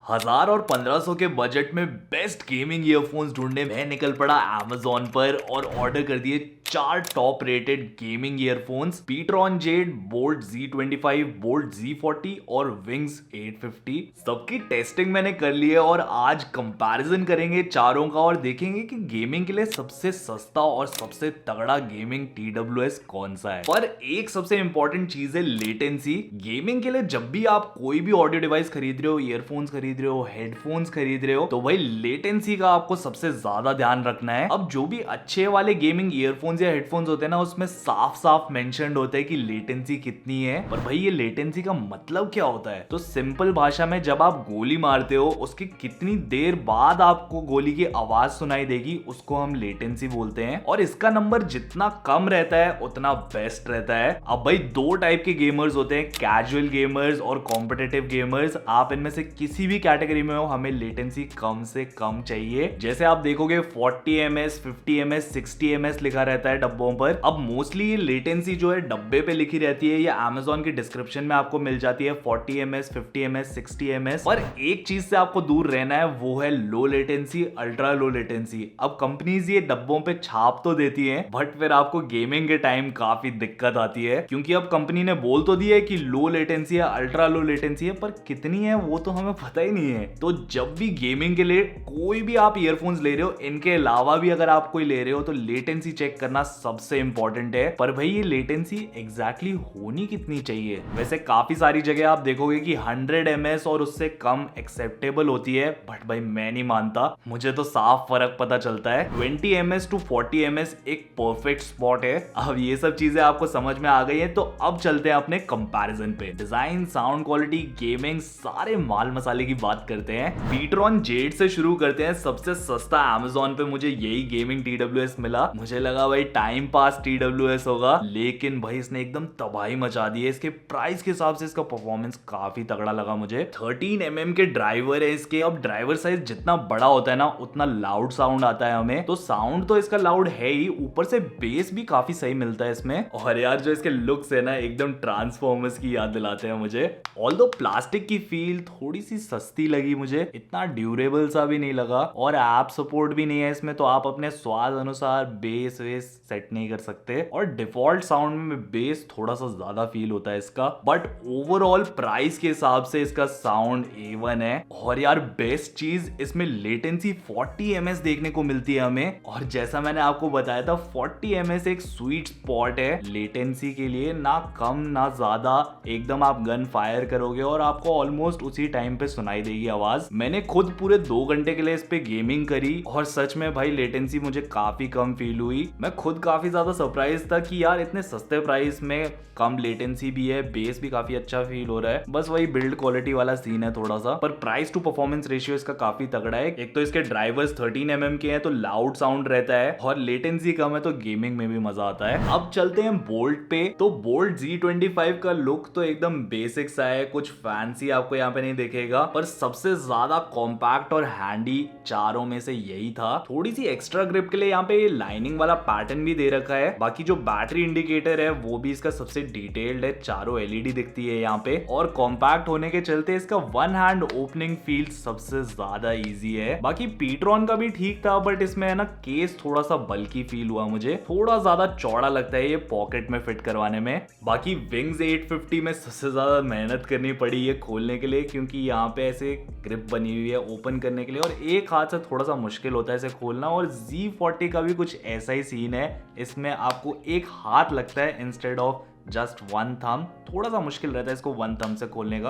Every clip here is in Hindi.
1000 और 1500 के बजट में बेस्ट गेमिंग ईयरफोन्स ढूंढने मैं निकल पड़ा Amazon पर और ऑर्डर कर दिए 4 top rated gaming earphones पीट्रॉन Z, bolt Z25, bolt Z40 और विंग्स 850। सबकी टेस्टिंग मैंने कर ली है और आज कंपैरिजन करेंगे चारों का और देखेंगे कि गेमिंग के लिए सबसे सस्ता और सबसे तगड़ा गेमिंग TWS कौन सा है। पर एक सबसे इंपॉर्टेंट चीज है लेटेंसी। गेमिंग के लिए जब भी आप कोई भी ऑडियो डिवाइस खरीद रहे हो, ईयरफोन्स खरीद रहे हो, हेडफोन्स खरीद रहे हो, तो भाई लेटेंसी का आपको सबसे ज्यादा ध्यान रखना है। अब जो भी अच्छे वाले गेमिंग ईयरफोन्स या हेडफोन्स होते हैं ना, उसमें साफ साफ मेंशन्ड होता है कि लेटेंसी कितनी है। पर भाई ये लेटेंसी का मतलब क्या होता है? तो सिंपल भाषा में जब आप गोली मारते हो उसकी कितनी देर बाद आपको गोली की आवाज सुनाई देगी, उसको हम लेटेंसी बोलते हैं। और इसका नंबर जितना कम रहता है उतना बेस्ट रहता है। अब भाई दो टाइप के गेमर्स होते हैं, कैजुअल गेमर्स और कॉम्पिटिटिव गेमर्स। आप इनमें से किसी भी कैटेगरी में हो, हमें लेटेंसी कम से कम चाहिए। जैसे आप देखोगे 40 ms, 50 ms, 60 ms लिखा रहता है डब्बों पर। अब मोस्टली ये लेटेंसी जो है डब्बे पे लिखी रहती है या Amazon की डिस्क्रिप्शन में आपको मिल जाती है 40 ms, 50 ms, 60 ms। पर एक चीज से आपको दूर रहना है, वो है low latency, ultra low latency. अब कंपनीज ये डब्बों पे छाप तो देती है, बट फिर आपको गेमिंग के टाइम काफी दिक्कत आती है, क्योंकि अब कंपनी ने बोल तो दिया है कि लो लेटेंसी है, अल्ट्रा लो लेटेंसी है, पर कितनी है वो तो हमें पता ही नहीं है। तो जब भी गेमिंग के लिए कोई भी आप ईयरफोन्स ले रहे हो, इनके अलावा भी अगर आप कोई ले रहे हो, तो लेटेंसी चेक करना सबसे इंपॉर्टेंट है। पर भाई ये लेटेंसी एग्जैक्टली होनी कितनी चाहिए? वैसे काफी सारी जगह आप देखोगे कि 100 ms और उससे कम एक्सेप्टेबल होती है, बट भाई मैं नहीं मानता। मुझे तो साफ फर्क पता चलता है। 20 ms to 40 ms एक परफेक्ट स्पॉट है। अब ये सब चीजें आपको समझ में आ गई है, तो अब चलते हैं अपने कंपैरिजन पे। डिजाइन, साउंड क्वालिटी, गेमिंग, सारे माल मसाले की बात करते हैं। पीट्रॉन जेड से शुरू करते हैं। सबसे सस्ता Amazon पे मुझे यही गेमिंग TWS मिला। मुझे लगा भाई टाइम पास TWS होगा, लेकिन भाई इसने एकदम तबाही मचा दी है। इसके प्राइस के हिसाब से इसका परफॉर्मेंस काफी तगड़ा लगा मुझे। 13 mm के ड्राइवर है इसके। अब ड्राइवर साइज जितना बड़ा होता है ना, उतना लाउड साउंड आता है हमें। तो साउंड तो इसका लाउड है ही, ऊपर से बेस भी काफी सही मिलता है इसमें। और यार जो इसके लुक्स है ना, एकदम ट्रांसफॉर्मर्स की याद दिलाते हैं मुझे। ऑल्दो प्लास्टिक की फील थोड़ी सी सस्ती लगी मुझे, इतना ड्यूरेबल सा भी नहीं लगा। और ऐप सपोर्ट भी नहीं है इसमें, तो आप अपने स्वाद अनुसार बेस वेस सेट नहीं कर सकते। और डिफॉल्ट साउंड में बेस थोड़ा सा ज्यादा फील होता है इसका, बट ओवरऑल प्राइस के हिसाब से इसका साउंड A1 है। और यार बेस्ट चीज, इसमें लेटेंसी 40 ms देखने को मिलती है हमें। और जैसा मैंने आपको बताया था, 40 ms एक स्वीट स्पॉट है लेटेंसी के लिए, ना कम ना ज्यादा। एकदम आप गन फायर करोगे और आपको ऑलमोस्ट उसी टाइम पे सुनाई देगी आवाज। मैंने खुद पूरे 2 घंटे के लिए इस पे गेमिंग करी और सच में भाई लेटेंसी मुझे काफी कम फील हुई। मैं खुद काफी ज्यादा सरप्राइज था कि यार इतने सस्ते प्राइस में कम लेटेंसी भी है, बेस भी काफी अच्छा फील हो रहा है। बस वही बिल्ड क्वालिटी वाला सीन है थोड़ा सा, पर प्राइस टू परफॉर्मेंस रेशियो इसका काफी तगड़ा है। एक तो इसके ड्राइवर्स 13 mm के हैं, तो लाउड साउंड रहता है, और लेटेंसी कम है, तो गेमिंग में भी मजा आता है। अब चलते हैं बोल्ट पे। तो बोल्ट Z25 का लुक तो एकदम बेसिक सा है, कुछ फैंसी आपको यहाँ पे नहीं देखेगा, पर सबसे ज्यादा कॉम्पैक्ट और हैंडी चारों में से यही था। थोड़ी सी एक्स्ट्रा ग्रिप के लिए यहाँ पे लाइनिंग वाला पैटर्न भी दे रखा है। बाकी जो बैटरी इंडिकेटर है वो भी इसका सबसे डिटेल्ड है, चारों LED दिखती है यहाँ पे। और कॉम्पैक्ट होने के चलते इसका वन हैंड ओपनिंग फील सबसे ज्यादा इजी है। बाकी पीट्रॉन का भी ठीक था, बट इसमें है ना केस थोड़ा सा बल्की फील हुआ मुझे, थोड़ा ज्यादा चौड़ा लगता है ये पॉकेट में फिट करवाने में। बाकी विंग्स 850 में सबसे ज्यादा मेहनत करनी पड़ी ये खोलने के लिए, क्योंकि यहाँ पे ऐसे ग्रिप बनी हुई है ओपन करने के लिए, और एक हाथ से थोड़ा सा मुश्किल होता है इसे खोलना। और Z40 का भी कुछ ऐसा ही सीन है, इसमें आपको एक हाथ लगता है instead of just one thumb. थोड़ा सा मुश्किल रहता है इसको वन थंब से खोलने का,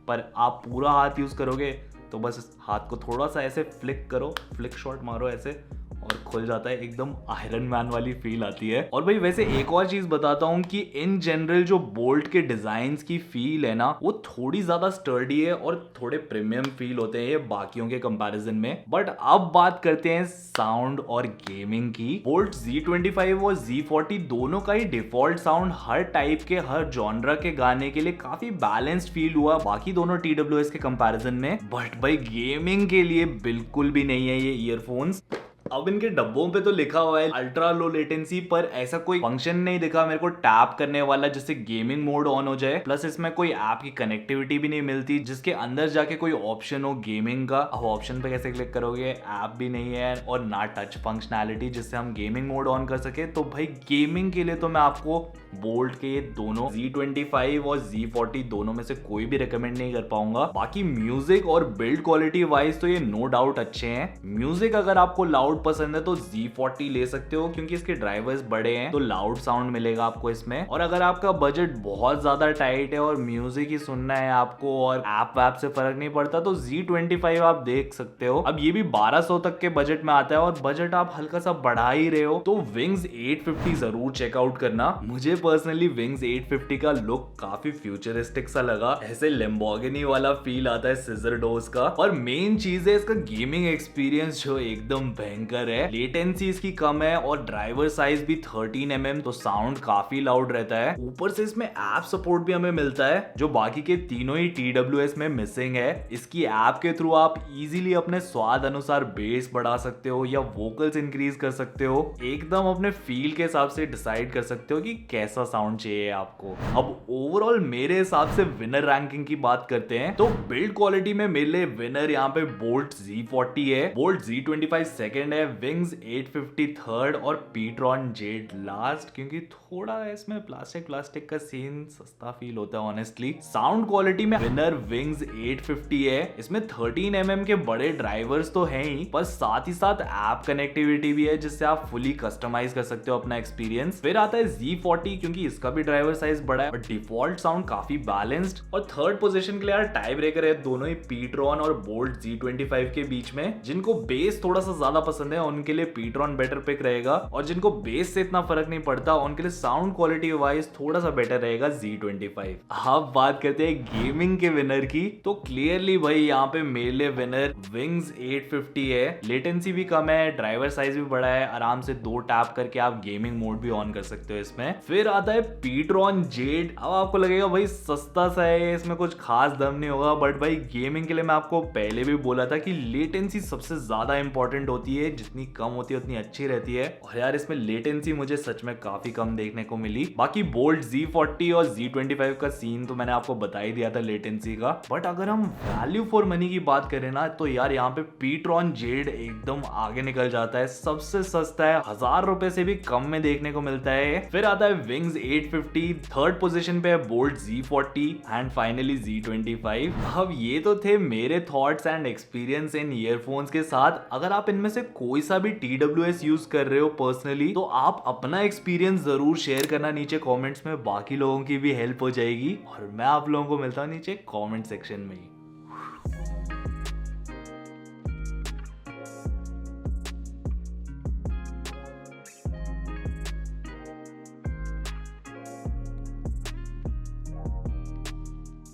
पर आप पूरा हाथ यूज करोगे तो बस इस हाथ को थोड़ा सा ऐसे फ्लिक करो, फ्लिक शॉट मारो ऐसे, और खुल जाता है। एकदम आयरन मैन वाली फील आती है। और भाई वैसे एक और चीज बताता हूँ कि इन जनरल जो बोल्ट के डिजाइन्स की फील है ना, वो थोड़ी ज्यादा स्टर्डी है और थोड़े प्रीमियम फील होते हैं ये बाकियों के कंपैरिजन में। बट अब बात करते हैं साउंड और गेमिंग की। बोल्ट Z25 और Z40 दोनों का ही डिफॉल्ट साउंड हर टाइप के, हर जॉनरा के गाने के लिए काफी बैलेंस्ड फील हुआ बाकी दोनों TWS के कंपैरिजन में। बट भाई गेमिंग के लिए बिल्कुल भी नहीं है ये ईयरफोन्स। अब इनके डब्बों पे तो लिखा हुआ है अल्ट्रा लो लेटेंसी, पर ऐसा कोई फंक्शन नहीं दिखा मेरे को टैप करने वाला जिससे गेमिंग मोड ऑन हो जाए। प्लस इसमें कोई ऐप की कनेक्टिविटी भी नहीं मिलती जिसके अंदर जाके कोई ऑप्शन हो गेमिंग का। अब ऑप्शन पे कैसे क्लिक करोगे, ऐप भी नहीं है और ना टच फंक्शनैलिटी जिससे हम गेमिंग मोड ऑन कर सके। तो भाई गेमिंग के लिए तो मैं आपको बोल्ट के दोनों Z25 और Z40 दोनों में से कोई भी रिकमेंड नहीं कर पाऊंगा। बाकी म्यूजिक और बिल्ड क्वालिटी वाइज तो ये नो डाउट अच्छे हैं। म्यूजिक अगर आपको लाउड पसंद है तो Z40 ले सकते हो क्योंकि इसके ड्राइवर्स बड़े हैं तो लाउड साउंड मिलेगा आपको इसमें। और अगर आपका बजट बहुत ज्यादा टाइट है और म्यूजिक ही सुनना है आपको और ऐप वैप से फर्क नहीं पड़ता तो Z25 आप देख सकते हो। अब ये भी 1200 तक के बजट में आता है और बजट आप हल्का सा बढ़ा ही रहे हो तो विंग्स 850 जरूर चेकआउट करना। मुझे पर्सनली विंग्स 850 का लुक काफी फ्यूचरिस्टिक सा लगा, ऐसे लैम्बोर्गिनी वाला फील आता है सिजर डोर्स का। और मेन चीज है इसका गेमिंग एक्सपीरियंस जो एकदम भयंकर है। लेटेंसी इसकी कम है और ड्राइवर साइज भी 13 mm तो साउंड काफी लाउड रहता है। ऊपर से इसमें ऐप सपोर्ट भी हमें मिलता है जो बाकी के तीनों ही TWS में मिसिंग है। इसकी ऐप के थ्रू आप इजीली अपने स्वाद अनुसार बेस बढ़ा सकते हो या वोकल्स इंक्रीज कर सकते हो, एकदम अपने फील के हिसाब से डिसाइड कर सकते हो कि कैसा साउंड चाहिए आपको। अब ओवरऑल मेरे हिसाब से विनर रैंकिंग की बात करते हैं तो बिल्ड क्वालिटी में मेरे लिए विनर यहाँ पे बोल्ट Z40 है, बोल्ट Z25 सेकंड है, विंग्स 850 थर्ड और पीट्रॉन जेड लास्ट, क्योंकि थोड़ा इसमें प्लास्टिक का सीन सस्ता फील होता है ऑनेस्टली। साउंड क्वालिटी में विनर विंग्स 850 है। इसमें 13 mm के बड़े ड्राइवर्स तो हैं ही पर साथ ही साथ ऐप कनेक्टिविटी भी है जिससे आप फुली कस्टमाइज कर सकते हो अपना एक्सपीरियंस। फिर आता है Z40 क्योंकि इसका भी ड्राइवर साइज बड़ा है और डिफॉल्ट साउंड काफी बैलेंस्ड। और थर्ड पोजीशन के लिए यार टाई ब्रेकर है दोनों ही पीट्रॉन और बोल्ट Z25 के बीच में। जिनको बेस थोड़ा सा ज्यादा पसंद है उनके लिए पीट्रॉन बेटर पिक रहेगा और जिनको बेस से इतना फर्क नहीं पड़ता उनके लिए साउंड क्वालिटी वाइज थोड़ा सा बेटर रहेगा Z25। अब बात करते हैं गेमिंग के विनर की तो क्लियरली भाई यहाँ पे मेरे लिए विनर विंग्स 850 है। लेटेंसी भी कम है, ड्राइवर साइज भी बड़ा है, आराम से 2 टैप करके आप गेमिंग मोड भी ऑन कर सकते हो इसमें। फिर आता है पीट्रॉन जेड। अब आपको लगेगा भाई सस्ता सा है इसमें कुछ खास दम नहीं होगा, बट भाई गेमिंग के लिए मैं आपको पहले भी बोला था कि लेटेंसी सबसे ज्यादा इंपॉर्टेंट होती है, जितनी कम होती है उतनी अच्छी रहती है। और यार इसमें लेटेंसी मुझे सच में काफी कम देखने को मिली। बाकी बोल्ट Z40 और Z25 का सीन तो मैंने आपको बता ही दिया था लेटेंसी का। बट अगर हम वैल्यू फॉर मनी की बात करें ना तो यार यहाँ पे पीट्रॉन जेड एकदम आगे निकल जाता है, सबसे सस्ता है, 1000 रुपए से भी कम में देखने को मिलता है। फिर आता है विंग्स 850, थर्ड पोजीशन पे है bolt Z40 and finally Z25। अब ये तो थे मेरे thoughts and experience in earphones के साथ। अगर आप इनमें से कोई सा भी TWS यूज कर रहे हो पर्सनली तो आप अपना एक्सपीरियंस जरूर शेयर करना नीचे कमेंट्स में, बाकी लोगों की भी हेल्प हो जाएगी। और मैं आप लोगों को मिलता हूँ नीचे कमेंट सेक्शन में ही।